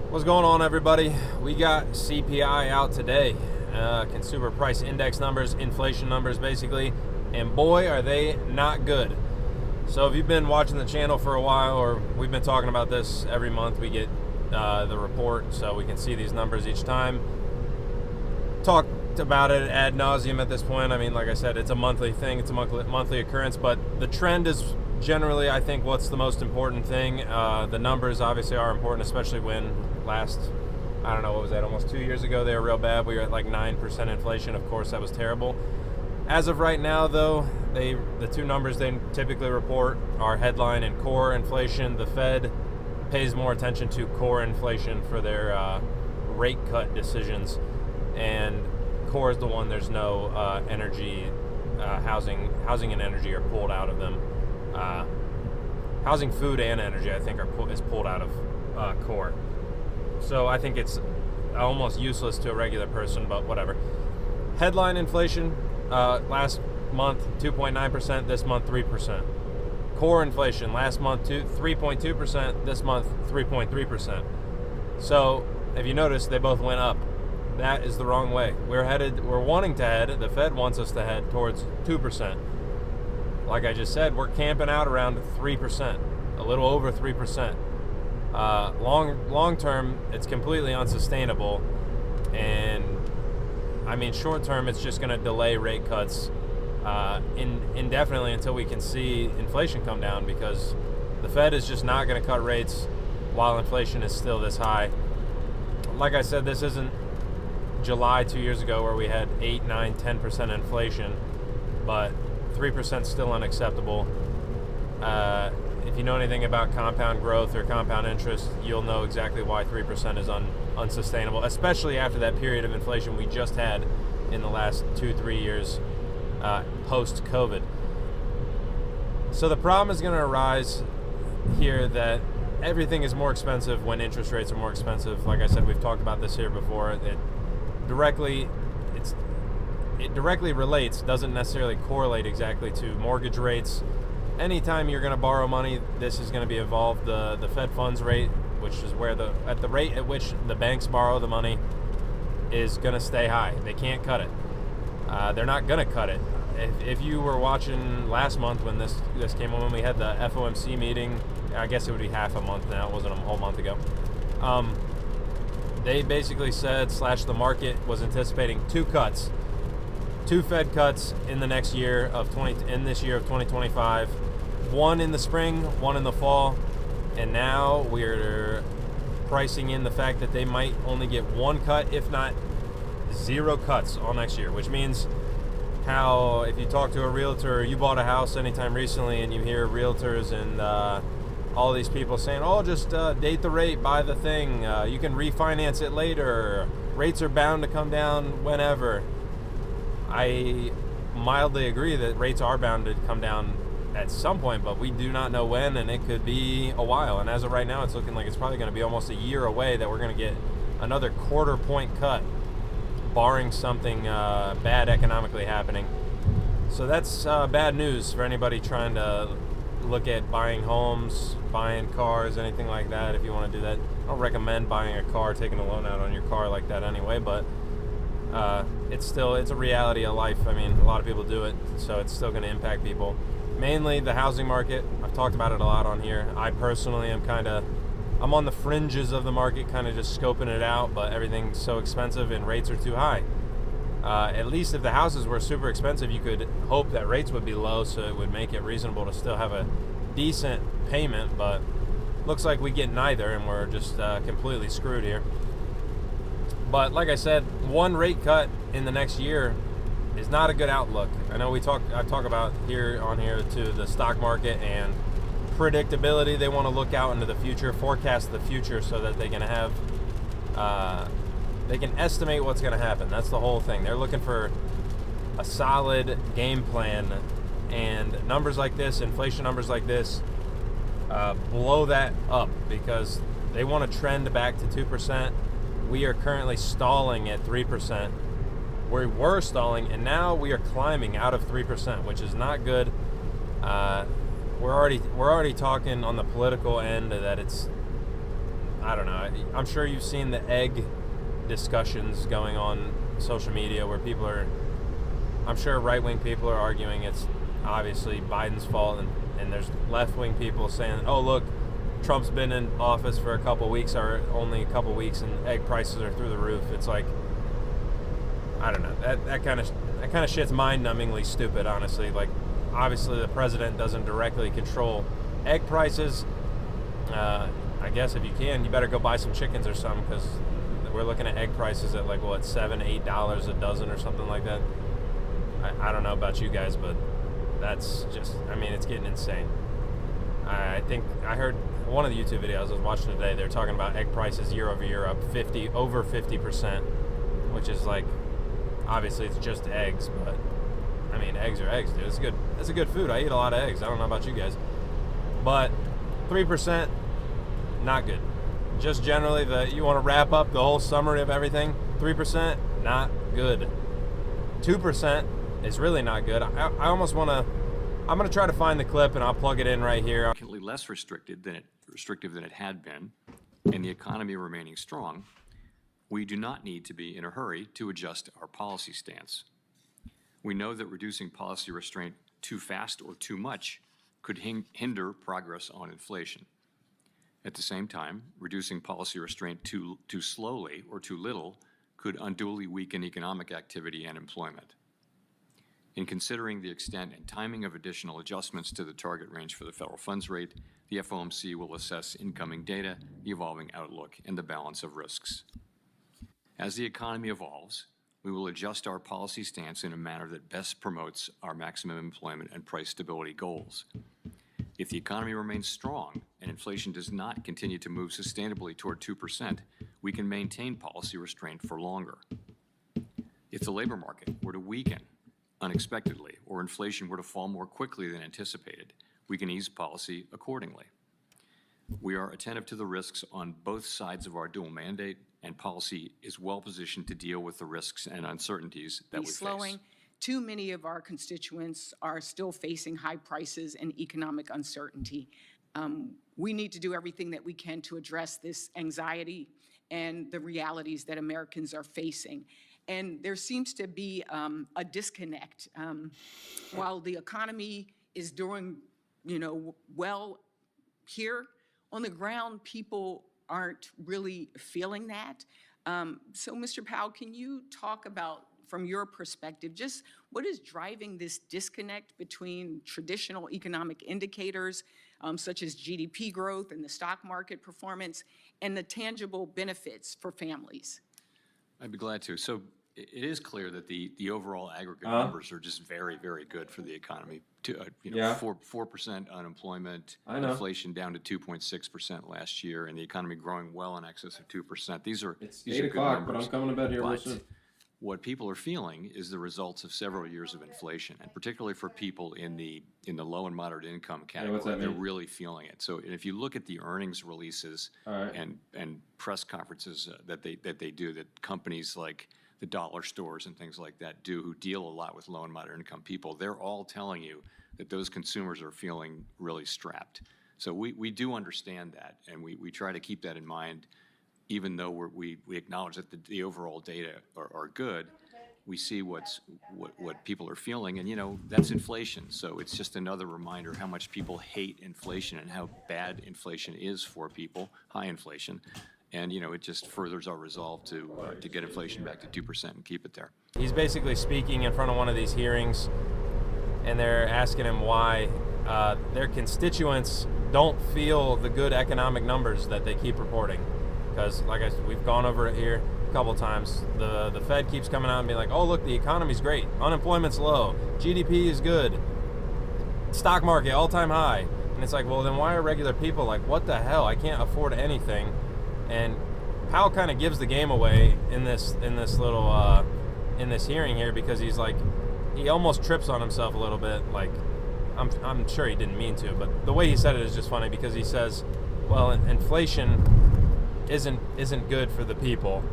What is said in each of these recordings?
What's going on, everybody? We got CPI out today, consumer price index numbers, inflation numbers basically, and boy are they not good. So if you've been watching the channel for a while, or we've been talking about this every month, we get the report so we can see these numbers each time. Talked about it ad nauseum at this point. I mean, like I said, it's a monthly thing, it's a monthly occurrence, but the trend is generally, I think, what's the most important thing. The numbers obviously are important, especially when I don't know, what was that, almost 2 years ago, they were real bad. We were at like 9% inflation. Of course, that was terrible. As of right now, though, the two numbers they typically report are headline and core inflation. The Fed pays more attention to core inflation for their rate cut decisions, and core is the one there's no energy, housing and energy are pulled out of them. Housing, food, and energy, I think, is pulled out of core. So I think it's almost useless to a regular person, but whatever. Headline inflation, last month 2.9%, this month 3%. Core inflation, last month 3.2%, this month 3.3%. So if you notice, they both went up. That is the wrong way. We're wanting to head, the Fed wants us to head towards 2%. Like I just said, we're camping out around 3%, a little over 3%. Long term, it's completely unsustainable, and I mean short term, it's just going to delay rate cuts indefinitely until we can see inflation come down, because the Fed is just not going to cut rates while inflation is still this high. Like I said, this isn't July 2 years ago where we had 8, 9, 10% inflation, but 3% still unacceptable. If you know anything about compound growth or compound interest, you'll know exactly why 3% is unsustainable, especially after that period of inflation we just had in the last 2-3 years post-COVID. So the problem is going to arise here that everything is more expensive when interest rates are more expensive. Like I said, we've talked about this here before. It directly relates, doesn't necessarily correlate exactly to mortgage rates. Anytime you're going to borrow money, this is going to be involved. The Fed funds rate, which is where at the rate at which the banks borrow the money, is going to stay high. They can't cut it. They're not going to cut it. If you were watching last month when this came on, when we had the FOMC meeting, I guess it would be half a month now. It wasn't a whole month ago. They basically said, the market was anticipating two Fed cuts in the next year in this year of 2025, one in the spring, one in the fall, and now we're pricing in the fact that they might only get one cut, if not zero cuts all next year, which means if you talk to a realtor, you bought a house anytime recently and you hear realtors and all these people saying, oh, just date the rate, buy the thing, you can refinance it later, rates are bound to come down whenever. I mildly agree that rates are bound to come down at some point, but we do not know when, and it could be a while. And as of right now, it's looking like it's probably going to be almost a year away that we're going to get another quarter point cut, barring something bad economically happening. So that's bad news for anybody trying to look at buying homes, buying cars, anything like that. If you want to do that, I don't recommend buying a car, taking a loan out on your car like that anyway, but it's a reality of life. I mean, a lot of people do it, so it's still going to impact people. Mainly the housing market. I've talked about it a lot on here. I personally am I'm on the fringes of the market, kind of just scoping it out, but everything's so expensive and rates are too high. At least if the houses were super expensive, you could hope that rates would be low, so it would make it reasonable to still have a decent payment, but looks like we get neither, and we're just completely screwed here. But like I said, one rate cut in the next year is not a good outlook. I know I talk about here to the stock market and predictability. They want to look out into the future, forecast the future, so that they can have they can estimate what's going to happen. That's the whole thing. They're looking for a solid game plan, and numbers like this, inflation numbers like this, blow that up, because they want to trend back to 2%. We are currently stalling at 3%. We were stalling, and now we are climbing out of 3%, which is not good. We're already talking on the political end that it's I don't know. I'm sure you've seen the egg discussions going on social media where people are, I'm sure right-wing people are arguing it's obviously Biden's fault, and there's left-wing people saying, oh, look, Trump's been in office for a couple weeks, or only a couple weeks, and egg prices are through the roof. It's like, I don't know. That kind of shit's mind-numbingly stupid, honestly. Like, obviously the president doesn't directly control egg prices. I guess if you can, you better go buy some chickens or something, because we're looking at egg prices at like, what, $7-8 a dozen or something like that. I don't know about you guys, but that's just, I mean, it's getting insane. I think I heard one of the YouTube videos I was watching today, they're talking about egg prices year over year up over 50%, which is like, obviously it's just eggs, but I mean, eggs are eggs, dude. It's good. It's a good food. I eat a lot of eggs. I don't know about you guys, but 3%, not good. Just generally, you want to wrap up the whole summary of everything. 3%, not good. 2% is really not good. I almost want to. I'm going to try to find the clip and I'll plug it in right here. Significantly less restrictive than it had been, and the economy remaining strong, we do not need to be in a hurry to adjust our policy stance. We know that reducing policy restraint too fast or too much could hinder progress on inflation. At the same time, reducing policy restraint too slowly or too little could unduly weaken economic activity and employment. In considering the extent and timing of additional adjustments to the target range for the federal funds rate, the FOMC will assess incoming data, the evolving outlook, and the balance of risks. As the economy evolves, we will adjust our policy stance in a manner that best promotes our maximum employment and price stability goals. If the economy remains strong and inflation does not continue to move sustainably toward 2%, we can maintain policy restraint for longer. If the labor market were to weaken unexpectedly or inflation were to fall more quickly than anticipated, we can ease policy accordingly. We are attentive to the risks on both sides of our dual mandate, and policy is well positioned to deal with the risks and uncertainties that we face. Too many of our constituents are still facing high prices and economic uncertainty. We need to do everything that we can to address this anxiety and the realities that Americans are facing. And there seems to be a disconnect. While the economy is doing, well here, on the ground, people aren't really feeling that. So, Mr. Powell, can you talk about, from your perspective, just what is driving this disconnect between traditional economic indicators, such as GDP growth and the stock market performance, and the tangible benefits for families? I'd be glad to. So it is clear that the overall aggregate numbers are just very, very good for the economy. 4% unemployment, inflation down to 2.6% last year, and the economy growing well in excess of 2%. These are good numbers. But I'm coming to bed here real soon. What people are feeling is the results of several years of inflation, and particularly for people in the low and moderate income category, they're really feeling it. So if you look at the earnings releases and press conferences that they do, that companies like the dollar stores and things like that do, who deal a lot with low and moderate income people, they're all telling you that those consumers are feeling really strapped. So we do understand that, and we try to keep that in mind. Even though we acknowledge that the overall data are good, we see what people are feeling, and that's inflation. So it's just another reminder how much people hate inflation and how bad inflation is for people, high inflation, and it just furthers our resolve to get inflation back to 2% and keep it there. He's basically speaking in front of one of these hearings, and they're asking him why their constituents don't feel the good economic numbers that they keep reporting. Because, like we've gone over it here a couple times, the Fed keeps coming out and being like, oh, look, the economy's great. Unemployment's low. GDP is good. Stock market, all-time high. And it's like, well, then why are regular people like, what the hell? I can't afford anything. And Powell kind of gives the game away in this hearing here, because he's like, he almost trips on himself a little bit. Like, I'm sure he didn't mean to, but the way he said it is just funny, because he says, well, inflation isn't good for the people.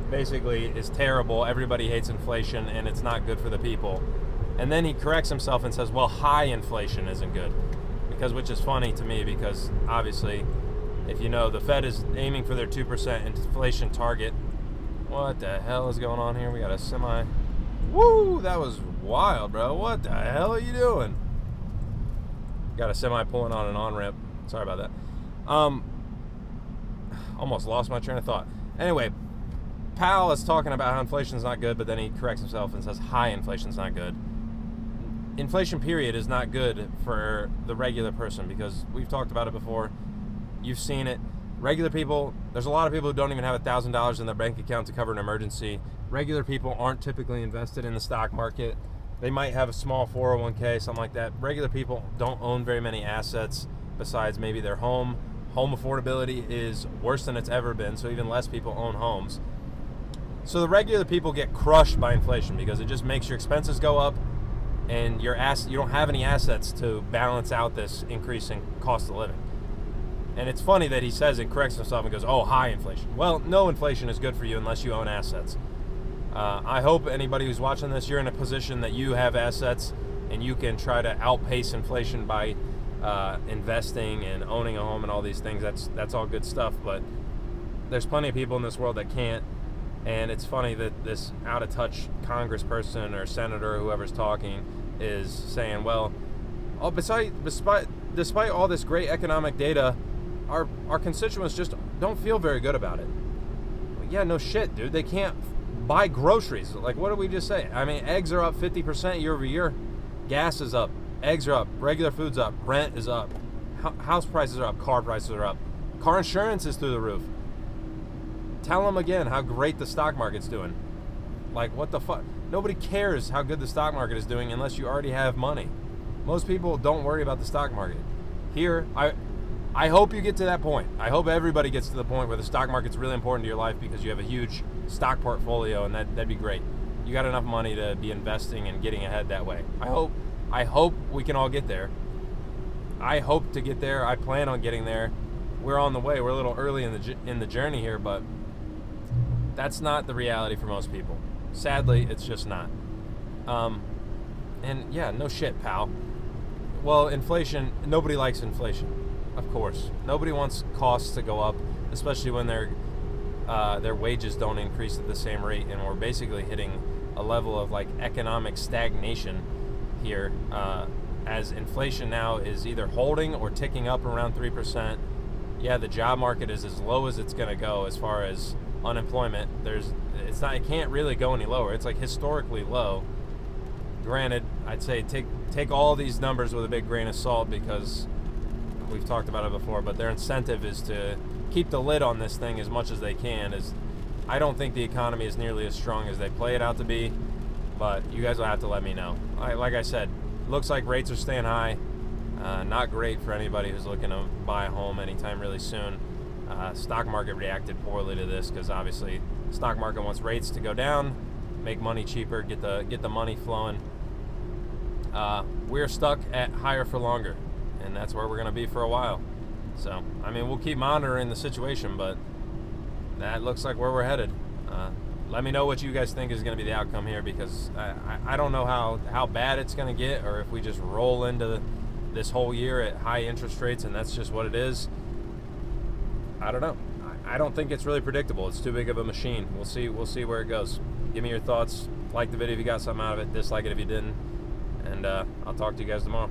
Basically, it's terrible. Everybody hates inflation, and it's not good for the people. And then he corrects himself and says, well, high inflation isn't good. Which is funny to me, because obviously if you know, the Fed is aiming for their 2% inflation target. What the hell is going on here? We got a semi. Woo! That was wild, bro. What the hell are you doing? Got a semi pulling on an on-ramp. Sorry about that. Almost lost my train of thought. Anyway, Powell is talking about how inflation's not good, but then he corrects himself and says high inflation's not good. Inflation, period, is not good for the regular person because we've talked about it before. You've seen it. Regular people, there's a lot of people who don't even have $1,000 in their bank account to cover an emergency. Regular people aren't typically invested in the stock market. They might have a small 401k, something like that. Regular people don't own very many assets besides maybe their home. Home affordability is worse than it's ever been, so even less people own homes. So the regular people get crushed by inflation because it just makes your expenses go up and you don't have any assets to balance out this increasing cost of living. And it's funny that he says it, corrects himself and goes, oh, high inflation. Well, no inflation is good for you unless you own assets. I hope anybody who's watching this, you're in a position that you have assets and you can try to outpace inflation by investing and owning a home and all these things. That's all good stuff, but there's plenty of people in this world that can't. And it's funny that this out-of-touch congressperson or senator or whoever's talking is saying, well, despite all this great economic data, our constituents just don't feel very good about it. Well, yeah, no shit, dude. They can't buy groceries. Like, what did we just say? I mean, eggs are up 50% year over year. Gas is up. Eggs are up. Regular food's up. Rent is up. House prices are up. Car prices are up. Car insurance is through the roof. Tell them again how great the stock market's doing. Like, what the fuck? Nobody cares how good the stock market is doing unless you already have money. Most people don't worry about the stock market. Here, I hope you get to that point. I hope everybody gets to the point where the stock market's really important to your life because you have a huge stock portfolio, and that'd be great. You got enough money to be investing and getting ahead that way. I hope we can all get there. I hope to get there. I plan on getting there. We're on the way. We're a little early in the journey here, but that's not the reality for most people. Sadly, it's just not. And yeah, no shit, pal. Well, inflation, nobody likes inflation, of course. Nobody wants costs to go up, especially when their wages don't increase at the same rate, and we're basically hitting a level of like economic stagnation here, as inflation now is either holding or ticking up around 3%. Yeah, the job market is as low as it's going to go as far as unemployment. It can't really go any lower. It's like historically low. Granted, I'd say take all these numbers with a big grain of salt because we've talked about it before, but their incentive is to keep the lid on this thing as much as they can. I don't think the economy is nearly as strong as they play it out to be, but you guys will have to let me know. Like I said, looks like rates are staying high. Not great for anybody who's looking to buy a home anytime really soon. Stock market reacted poorly to this because obviously stock market wants rates to go down, make money cheaper, get the money flowing. We're stuck at higher for longer, and that's where we're going to be for a while. So, I mean, we'll keep monitoring the situation, but that looks like where we're headed. Let me know what you guys think is going to be the outcome here, because I don't know how bad it's going to get, or if we just roll into this whole year at high interest rates and that's just what it is. I don't know. I don't think it's really predictable. It's too big of a machine. We'll see where it goes. Give me your thoughts. Like the video if you got something out of it. Dislike it if you didn't. And I'll talk to you guys tomorrow.